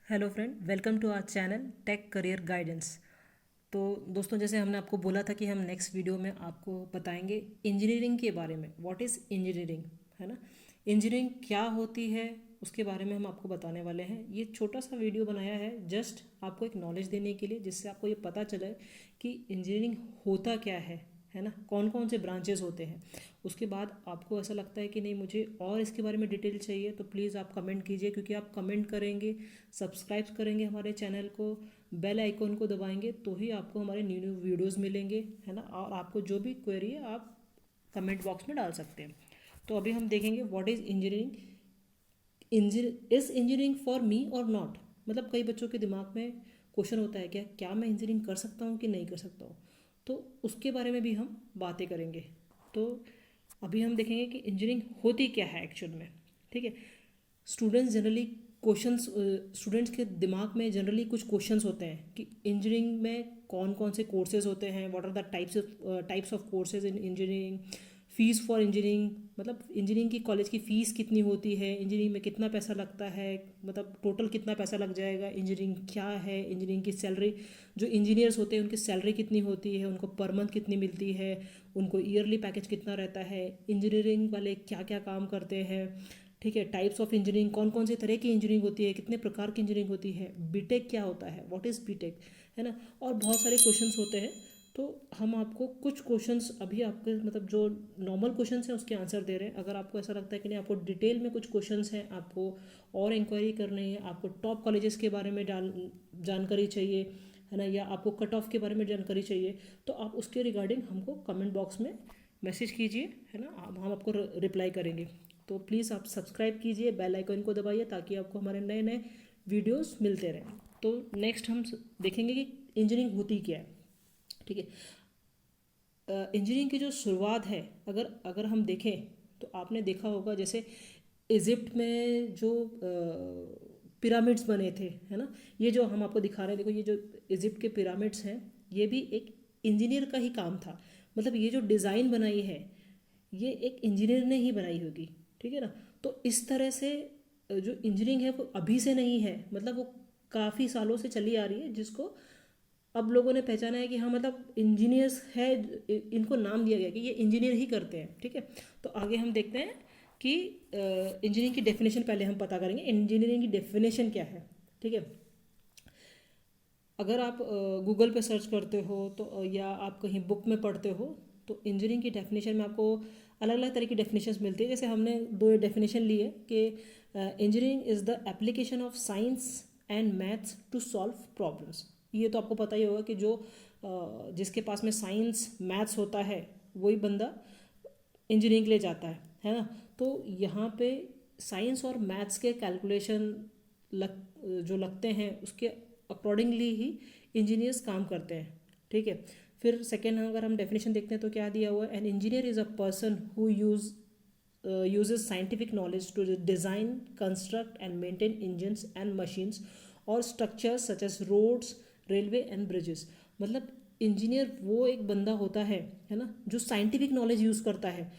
Hello friend, welcome to our channel tech career guidance. तो दोस्तों, जैसे हमने आपको बोला था कि हम नेक्स्ट वीडियो में आपको बताएंगे इंजीनियरिंग के बारे में। व्हाट इज़ इंजीनियरिंग, है ना। इंजीनियरिंग क्या होती है उसके बारे में हम आपको बताने वाले हैं। ये छोटा सा वीडियो बनाया है जस्ट आपको एक नॉलेज देने के लिए, जिससे आपको ये पता चले कि इंजीनियरिंग होता क्या है ना, कौन कौन से ब्रांचेस होते हैं। उसके बाद आपको ऐसा लगता है कि नहीं, मुझे और इसके बारे में डिटेल चाहिए, तो प्लीज़ आप कमेंट कीजिए, क्योंकि आप कमेंट करेंगे, सब्सक्राइब करेंगे हमारे चैनल को, बेल आइकॉन को दबाएंगे, तो ही आपको हमारे न्यू न्यू वीडियोस मिलेंगे, है ना। और आपको जो भी क्वेरी है आप कमेंट बॉक्स में डाल सकते हैं। तो अभी हम देखेंगे what is engineering. Is engineering for me और नॉट। मतलब कई बच्चों के दिमाग में क्वेश्चन होता है, क्या मैं इंजीनियरिंग कर सकता हूँ कि नहीं कर सकता हूँ। तो उसके बारे में भी हम बातें करेंगे। तो अभी हम देखेंगे कि इंजीनियरिंग होती क्या है एक्चुअल में। ठीक है। स्टूडेंट्स जनरली क्वेश्चंस स्टूडेंट्स के दिमाग में जनरली कुछ क्वेश्चंस होते हैं कि इंजीनियरिंग में कौन कौन से कोर्सेज होते हैं, what are the types of courses in engineering, fees for engineering, मतलब इंजीनियरिंग की कॉलेज की फ़ीस कितनी होती है, इंजीनियरिंग में कितना पैसा लगता है, मतलब टोटल कितना पैसा लग जाएगा, इंजीनियरिंग क्या है, इंजीनियरिंग की सैलरी, जो इंजीनियर्स होते हैं उनकी सैलरी कितनी होती है, उनको पर मंथ कितनी मिलती है, उनको ईयरली पैकेज कितना रहता है, इंजीनियरिंग वाले क्या क्या काम करते हैं। ठीक है। टाइप्स ऑफ इंजीनियरिंग, कौन कौन से तरह की इंजीनियरिंग होती है, कितने प्रकार की इंजीनियरिंग होती है, बीटेक क्या होता है, व्हाट इज़ बीटेक, है ना। और बहुत सारे क्वेश्चंस होते हैं। तो हम आपको कुछ क्वेश्चंस अभी आपके मतलब जो नॉर्मल क्वेश्चंस हैं उसके आंसर दे रहे हैं। अगर आपको ऐसा लगता है कि नहीं, आपको डिटेल में कुछ क्वेश्चंस हैं, आपको और इंक्वायरी करनी है, आपको टॉप कॉलेजेस के बारे में जानकारी चाहिए, है ना, या आपको कट ऑफ के बारे में जानकारी चाहिए, तो आप उसके रिगार्डिंग हमको कमेंट बॉक्स में मैसेज कीजिए, है ना। हम आपको रिप्लाई करेंगे। तो प्लीज़ आप सब्सक्राइब कीजिए, बेल आइकन को दबाइए, ताकि आपको हमारे नए नए वीडियोस मिलते रहें। तो नेक्स्ट हम देखेंगे कि इंजीनियरिंग होती क्या है। ठीक है। इंजीनियरिंग की जो शुरुआत है, अगर अगर हम देखें तो आपने देखा होगा, जैसे इजिप्ट में जो पिरामिड्स बने थे, है ना। ये जो हम आपको दिखा रहे हैं, देखो, ये जो इजिप्ट के पिरामिड्स हैं, ये भी एक इंजीनियर का ही काम था। मतलब ये जो डिज़ाइन बनाई है, ये एक इंजीनियर ने ही बनाई होगी। ठीक है ना। तो इस तरह से जो इंजीनियरिंग है वो अभी से नहीं है, मतलब वो काफ़ी सालों से चली आ रही है, जिसको अब लोगों ने पहचाना है कि हाँ, मतलब इंजीनियर्स है, इनको नाम दिया गया कि ये इंजीनियर ही करते हैं। ठीक है। तो आगे हम देखते हैं कि इंजीनियरिंग की डेफिनेशन पहले हम पता करेंगे, इंजीनियरिंग की डेफिनेशन क्या है। ठीक है। अगर आप गूगल पे सर्च करते हो तो या आप कहीं बुक में पढ़ते हो, तो इंजीनियरिंग की डेफिनेशन में आपको अलग अलग तरह की डेफिनेशंस मिलती है। जैसे हमने दो डेफिनेशन ली है कि engineering is the application of science and maths to solve problems. ये तो आपको पता ही होगा कि जो जिसके पास में साइंस मैथ्स होता है, वही बंदा इंजीनियरिंग के लिए जाता है ना। तो यहाँ पे साइंस और मैथ्स के कैलकुलेशन जो लगते हैं, उसके अकॉर्डिंगली ही इंजीनियर्स काम करते हैं। ठीक है। फिर सेकेंड अगर हम डेफिनेशन देखते हैं तो क्या दिया हुआ है, an engineer is a person who uses scientific knowledge to design, construct and maintain engines and machines or structures such as roads, railway and bridges। मतलब इंजीनियर वो एक बंदा होता है ना, जो साइंटिफिक नॉलेज यूज़ करता है।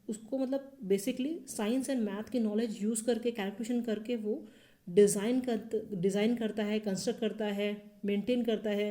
उसको मतलब बेसिकली साइंस एंड मैथ की नॉलेज यूज़ करके, कैलकुलेशन करके वो डिज़ाइन करता है, कंस्ट्रक्ट करता है, मेंटेन करता है,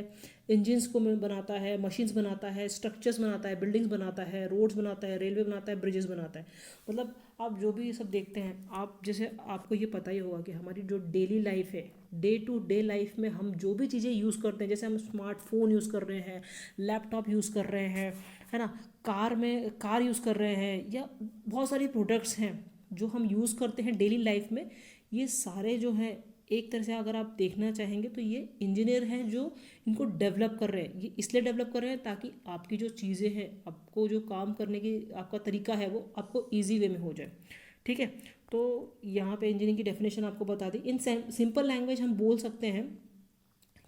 इंजन्स को बनाता है, मशीन्स बनाता है, स्ट्रक्चर्स बनाता है, बिल्डिंग्स बनाता है, रोड्स बनाता है, रेलवे बनाता है, ब्रिजेस बनाता है। मतलब आप जो भी ये सब देखते हैं, आप जैसे आपको ये पता ही होगा कि हमारी जो डेली लाइफ है, डे टू डे लाइफ में हम जो भी चीज़ें यूज़ करते हैं, जैसे हम स्मार्टफोन यूज़ कर रहे हैं, लैपटॉप यूज़ कर रहे हैं, है ना, कार यूज़ कर रहे हैं, या बहुत सारी प्रोडक्ट्स हैं जो हम यूज़ करते हैं डेली लाइफ में। ये सारे जो हैं, एक तरह से अगर आप देखना चाहेंगे तो ये इंजीनियर हैं जो इनको डेवलप कर रहे हैं। ये इसलिए डेवलप कर रहे हैं ताकि आपकी जो चीज़ें हैं, आपको जो काम करने की आपका तरीका है, वो आपको ईजी वे में हो जाए। ठीक है। तो यहाँ पे इंजीनियरिंग की डेफिनेशन आपको बता दी। इन सिंपल लैंग्वेज हम बोल सकते हैं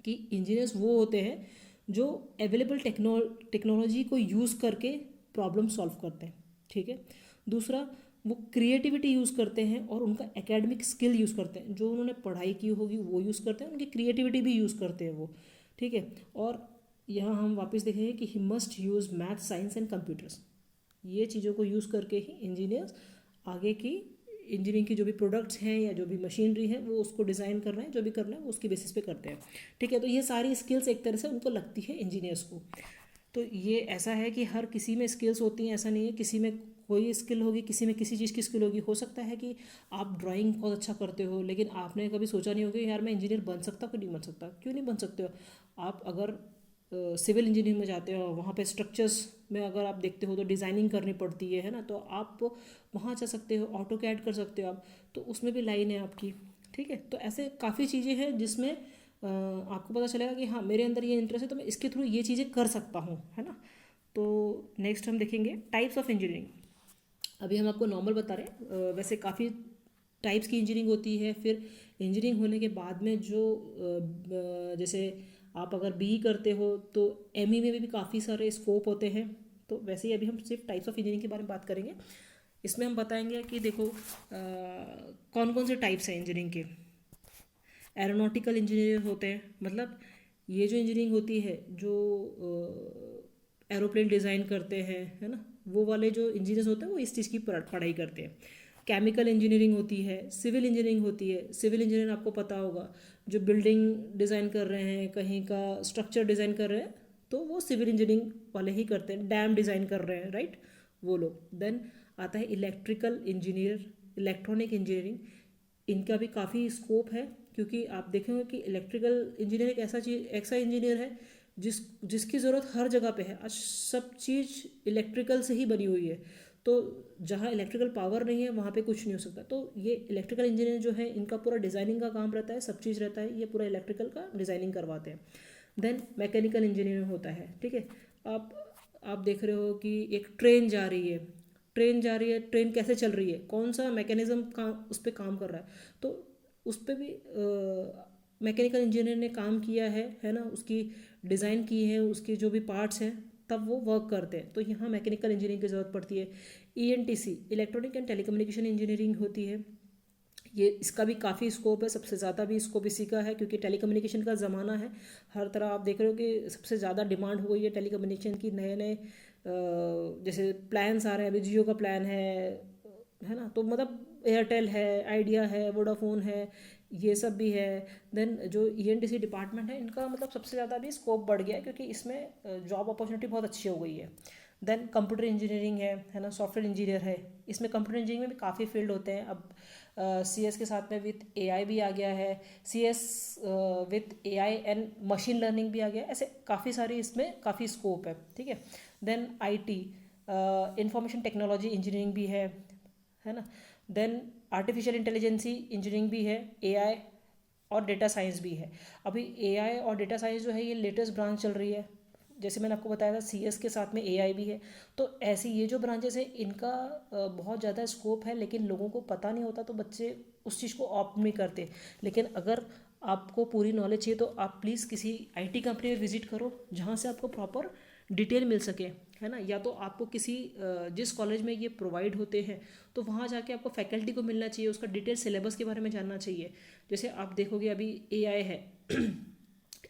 कि इंजीनियर्स वो होते हैं जो अवेलेबल टेक्नोलॉजी को यूज़ करके प्रॉब्लम सॉल्व करते हैं। ठीक है। दूसरा, वो क्रिएटिविटी यूज़ करते हैं और उनका एकेडमिक स्किल यूज़ करते हैं, जो उन्होंने पढ़ाई की होगी वो यूज़ करते हैं, उनकी क्रिएटिविटी भी यूज़ करते हैं वो। ठीक है। और यहाँ हम वापस देखेंगे कि he must use math, science and computers. ये चीज़ों को यूज़ करके ही इंजीनियर्स आगे की इंजीनियरिंग की जो भी प्रोडक्ट्स हैं या जो भी मशीनरी है वो उसको डिज़ाइन कर रहे हैं, जो भी करना है वो उसकी बेसिस पे करते हैं। ठीक है, तो ये सारी स्किल्स एक तरह से उनको लगती है इंजीनियर्स को। तो ये ऐसा है कि हर किसी में स्किल्स होती हैं, ऐसा नहीं है किसी में कोई स्किल होगी, किसी में किसी चीज़ की स्किल होगी। हो सकता है कि आप ड्राइंग बहुत अच्छा करते हो, लेकिन आपने कभी सोचा नहीं होगा यार मैं इंजीनियर बन सकता कि नहीं बन सकता। क्यों नहीं बन सकते हो आप? अगर सिविल इंजीनियरिंग में जाते हो, वहाँ पे स्ट्रक्चर्स में अगर आप देखते हो तो डिज़ाइनिंग करनी पड़ती है ना, तो आप वहाँ जा सकते हो, ऑटो कैड कर सकते हो आप, तो उसमें भी लाइन है आपकी। ठीक है, तो ऐसे काफ़ी चीज़ें हैं जिसमें आपको पता चलेगा कि हाँ मेरे अंदर ये इंटरेस्ट है तो मैं इसके थ्रू ये चीज़ें कर सकता हूँ, है ना। तो नेक्स्ट हम देखेंगे टाइप्स ऑफ इंजीनियरिंग। अभी हम आपको नॉर्मल बता रहे हैं, वैसे काफ़ी टाइप्स की इंजीनियरिंग होती है। फिर इंजीनियरिंग होने के बाद में जो जैसे आप अगर बी करते हो तो एमई में भी काफ़ी सारे स्कोप होते हैं। तो वैसे ही अभी हम सिर्फ टाइप्स ऑफ इंजीनियरिंग के बारे में बात करेंगे। इसमें हम बताएंगे कि देखो कौन कौन से टाइप्स हैं इंजीनियरिंग के। एरोनॉटिकल इंजीनियर होते हैं, मतलब ये जो इंजीनियरिंग होती है जो एरोप्लेन डिज़ाइन करते हैं, है ना, वो वाले जो इंजीनियर्स होते हैं वो इस चीज़ की पढ़ाई करते हैं। केमिकल इंजीनियरिंग होती है, सिविल इंजीनियरिंग होती है। सिविल इंजीनियर आपको पता होगा जो बिल्डिंग डिज़ाइन कर रहे हैं, कहीं का स्ट्रक्चर डिज़ाइन कर रहे हैं, तो वो सिविल इंजीनियरिंग वाले ही करते हैं। डैम डिज़ाइन कर रहे हैं, राइट, वो लोग। देन आता है इलेक्ट्रिकल इंजीनियर, इलेक्ट्रॉनिक इंजीनियरिंग। इनका भी काफ़ी स्कोप है, क्योंकि आप देखेंगे कि इलेक्ट्रिकल इंजीनियर एक ऐसा इंजीनियर है जिसकी ज़रूरत हर जगह पे है। आज सब चीज़ इलेक्ट्रिकल से ही बनी हुई है, तो जहाँ इलेक्ट्रिकल पावर नहीं है वहाँ पे कुछ नहीं हो सकता। तो ये इलेक्ट्रिकल इंजीनियर जो है इनका पूरा डिज़ाइनिंग का काम रहता है, सब चीज़ रहता है, ये पूरा इलेक्ट्रिकल का डिज़ाइनिंग करवाते हैं। देन मैकेनिकल इंजीनियर होता है। ठीक है, आप देख रहे हो कि एक ट्रेन जा रही है, ट्रेन कैसे चल रही है, कौन सा मैकेनिज्म उस पर काम कर रहा है, तो उस पर भी मैकेनिकल इंजीनियर ने काम किया है ना, उसकी डिज़ाइन की है, उसके जो भी पार्ट्स हैं तब वो वर्क करते हैं। तो यहाँ मैकेनिकल इंजीनियरिंग की ज़रूरत पड़ती है। ENTC, electronic and telecommunication engineering होती है। ये इसका भी काफ़ी स्कोप है, सबसे ज़्यादा भी स्कोप इसी का है, क्योंकि टेलीकम्युनिकेशन का ज़माना है। हर तरह आप देख रहे हो कि सबसे ज़्यादा डिमांड हो गई है टेलीकम्युनिकेशन की। नए नए जैसे प्लान्स आ रहे हैं, अभी जियो का प्लान है ना, तो मतलब एयरटेल है, आइडिया है, वोडाफोन है, ये सब भी है। देन जो ईएनटीसी डिपार्टमेंट है इनका मतलब सबसे ज़्यादा भी स्कोप बढ़ गया है, क्योंकि इसमें जॉब अपॉर्चुनिटी बहुत अच्छी हो गई है। देन कंप्यूटर इंजीनियरिंग है ना, सॉफ्टवेयर इंजीनियर है। इसमें कंप्यूटर इंजीनियरिंग में भी काफ़ी फील्ड होते हैं। अब CS के साथ में विथ AI भी आ गया है, CS with AI and machine learning भी आ गया है। ऐसे काफ़ी सारी इसमें काफ़ी स्कोप है। ठीक है, then IT, information technology engineering भी है ना। देन आर्टिफिशियल इंटेलिजेंसी इंजीनियरिंग भी है, AI और डेटा साइंस भी है। अभी AI और डेटा साइंस जो है ये लेटेस्ट ब्रांच चल रही है। जैसे मैंने आपको बताया था CS के साथ में AI भी है। तो ऐसी ये जो ब्रांचेस है इनका बहुत ज़्यादा स्कोप है, लेकिन लोगों को पता नहीं होता, तो बच्चे उस चीज़ को ऑप्ट नहीं करते। लेकिन अगर आपको पूरी नॉलेज चाहिए तो आप प्लीज़ किसी IT कंपनी में विजिट करो, जहाँ से आपको प्रॉपर डिटेल मिल सके, है ना। या तो आपको किसी जिस कॉलेज में ये प्रोवाइड होते हैं तो वहाँ जाके आपको फैकल्टी को मिलना चाहिए, उसका डिटेल सिलेबस के बारे में जानना चाहिए। जैसे आप देखोगे अभी AI है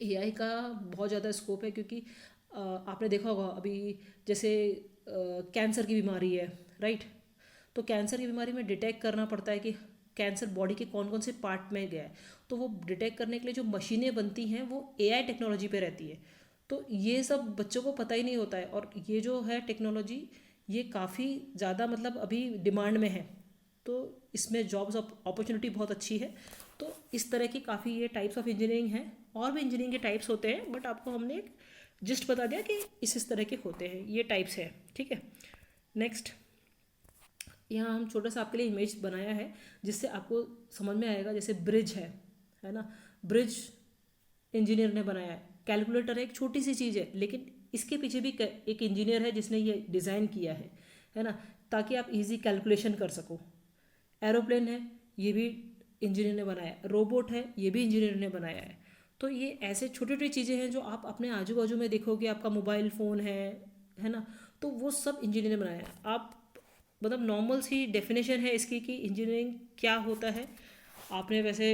AI का बहुत ज़्यादा स्कोप है, क्योंकि आपने देखा होगा अभी जैसे कैंसर की बीमारी है, राइट। तो कैंसर की बीमारी में डिटेक्ट करना पड़ता है कि कैंसर बॉडी के कौन कौन से पार्ट में गया है। तो वो डिटेक्ट करने के लिए जो मशीनें बनती हैं वो AI टेक्नोलॉजी पे रहती है। तो ये सब बच्चों को पता ही नहीं होता है, और ये जो है टेक्नोलॉजी ये काफ़ी ज़्यादा मतलब अभी डिमांड में है, तो इसमें जॉब्स अपॉर्चुनिटी बहुत अच्छी है। तो इस तरह की काफ़ी ये टाइप्स ऑफ इंजीनियरिंग हैं। और भी इंजीनियरिंग के टाइप्स होते हैं, बट आपको हमने एक जस्ट बता दिया कि इस तरह के होते हैं, ये टाइप्स हैं। ठीक है, नेक्स्ट यहाँ हम छोटा सा आपके लिए इमेज बनाया है जिससे आपको समझ में आएगा। जैसे ब्रिज है ना, ब्रिज इंजीनियर ने बनाया है। कैलकुलेटर एक छोटी सी चीज़ है, लेकिन इसके पीछे भी एक इंजीनियर है जिसने ये डिज़ाइन किया है ना, ताकि आप इजी कैलकुलेशन कर सको। एरोप्लेन है, ये भी इंजीनियर ने बनाया है। रोबोट है, ये भी इंजीनियर ने बनाया है। तो ये ऐसे छोटी छोटी चीज़ें हैं जो आप अपने आजू बाजू में देखोगे। आपका मोबाइल फ़ोन है ना, तो वो सब इंजीनियर ने बनाया है। आप मतलब नॉर्मल सी डेफिनेशन है इसकी कि इंजीनियरिंग क्या होता है। आपने वैसे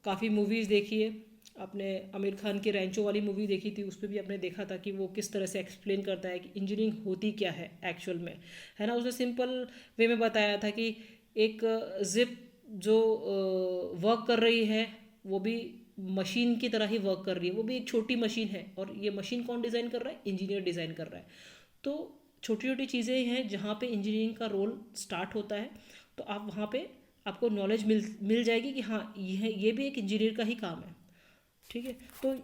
काफ़ी मूवीज़ देखी है, आपने आमिर खान की रैंचो वाली मूवी देखी थी, उस पर भी आपने देखा था कि वो किस तरह से एक्सप्लेन करता है कि इंजीनियरिंग होती क्या है एक्चुअल में, है ना। उसने सिंपल वे में बताया था कि एक जिप जो वर्क कर रही है वो भी मशीन की तरह ही वर्क कर रही है, वो भी एक छोटी मशीन है। और ये मशीन कौन डिज़ाइन कर रहा है? इंजीनियर डिज़ाइन कर रहा है। तो छोटी छोटी चीज़ें हैं जहाँ पे इंजीनियरिंग का रोल स्टार्ट होता है। तो आप वहाँ पे आपको नॉलेज मिल जाएगी कि हाँ ये भी एक इंजीनियर का ही काम है। ठीक है। तो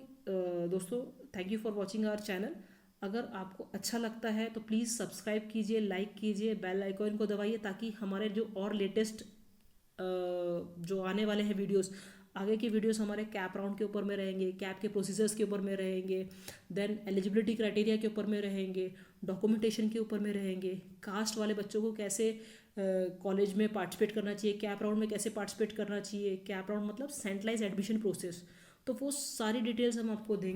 दोस्तों, thank you for watching our channel. अगर आपको अच्छा लगता है तो प्लीज़ सब्सक्राइब कीजिए, लाइक कीजिए, बेल आइकॉन को दबाइए, ताकि हमारे जो और लेटेस्ट जो आने वाले हैं वीडियोस, आगे की वीडियोस हमारे कैप राउंड के ऊपर में रहेंगे, कैप के प्रोसीजर्स के ऊपर में रहेंगे, देन एलिजिबिलिटी क्राइटेरिया के ऊपर में रहेंगे, डॉक्यूमेंटेशन के ऊपर में रहेंगे, कास्ट वाले बच्चों को कैसे कॉलेज में पार्टिसिपेट करना चाहिए, कैप राउंड में कैसे पार्टिसिपेट करना चाहिए। कैप राउंड मतलब सेंट्रलाइज एडमिशन प्रोसेस। तो वो सारी डिटेल्स हम आपको देंगे।